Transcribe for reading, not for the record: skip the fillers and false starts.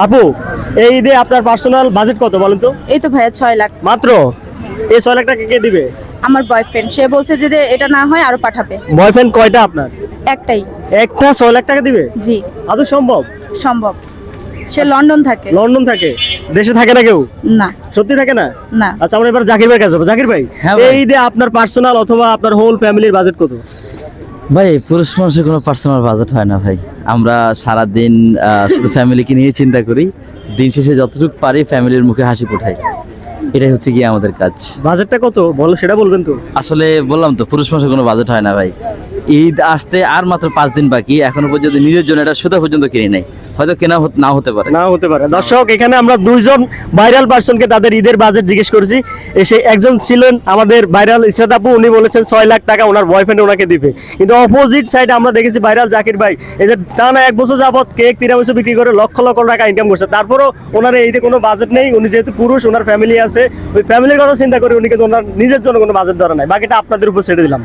আপু, এই ঈদে আপনার পার্সোনাল বাজেট কত বলেন তো? এই তো ভাইয়া 6 লাখ। মাত্র? এই 6 লাখ টাকা কে দিবে? আমার বয়ফ্রেন্ড, সে বলছে যে এটা না হয় আরো পাঠাবে। বয়ফ্রেন্ড কয়টা আপনার? একটাই। একটা 6 লাখ টাকা দিবে? জি আদৌ সম্ভব? সম্ভব। সে লন্ডন থাকে। লন্ডন থাকে? দেশে থাকে না কেউ? না সত্যি থাকে না? না। আচ্ছা, আমরা এবার জাকির ভাই কাছে যাবো। জাকির ভাই, হ্যাঁ ভাই। এই ঈদে আপনার পার্সোনাল অথবা আপনার হোল ফ্যামিলির বাজেট কত? ভাই পুরুষ মানুষের কোনো পার্সোনাল বাজেট হয় না ভাই। আমরা সারাদিন শুধু ফ্যামিলিকে নিয়ে চিন্তা করি, দিন শেষে যতটুকু পারি ফ্যামিলির মুখে হাসি ফোটাই, এটাই হচ্ছে গিয়ে আমাদের কাজ। বাজেটটা কত বলো, সেটা বলবেন তো? আসলে বললাম তো, পুরুষ মানুষের কোনো বাজেট হয় না ভাই। ঈদ আসতে আর মাত্র 5 দিন বাকি, এখনো পর্যন্ত নিজের জন্য এটা সুতা পর্যন্ত কিনে নেই, হয়তো কেনা নাও হতে পারে। নাও হতে পারে। দর্শক, এখানে আমরা দুইজন ভাইরাল পার্সনকে তাদের ঈদের বাজেট জিজ্ঞেস করেছি। এসে একজন ছিলেন আমাদের ভাইরাল ইসরাত আপু, উনি বলেছেন 6 লাখ টাকা ওনার বয়ফ্রেন্ড ওনাকে দিবে। কিন্তু অপোজিট সাইডে আমরা দেখেছি ভাইরাল জাকির ভাই, এদের টানা 1 বছর যাবত কেক তিরামিসু বিক্রি করে লক্ষ লক্ষ টাকা ইনকাম করছে। তারপরও ওনার এই ঈদে কোনো বাজেট নেই। উনি যেহেতু পুরুষ, ওনার ফ্যামিলি আছে, ওই ফ্যামিলির কথা চিন্তা করে উনি কিন্তু ওনার নিজের জন্য কোনো বাজেট ধরা নাই। বাকিটা আপনাদের উপর ছেড়ে দিলাম।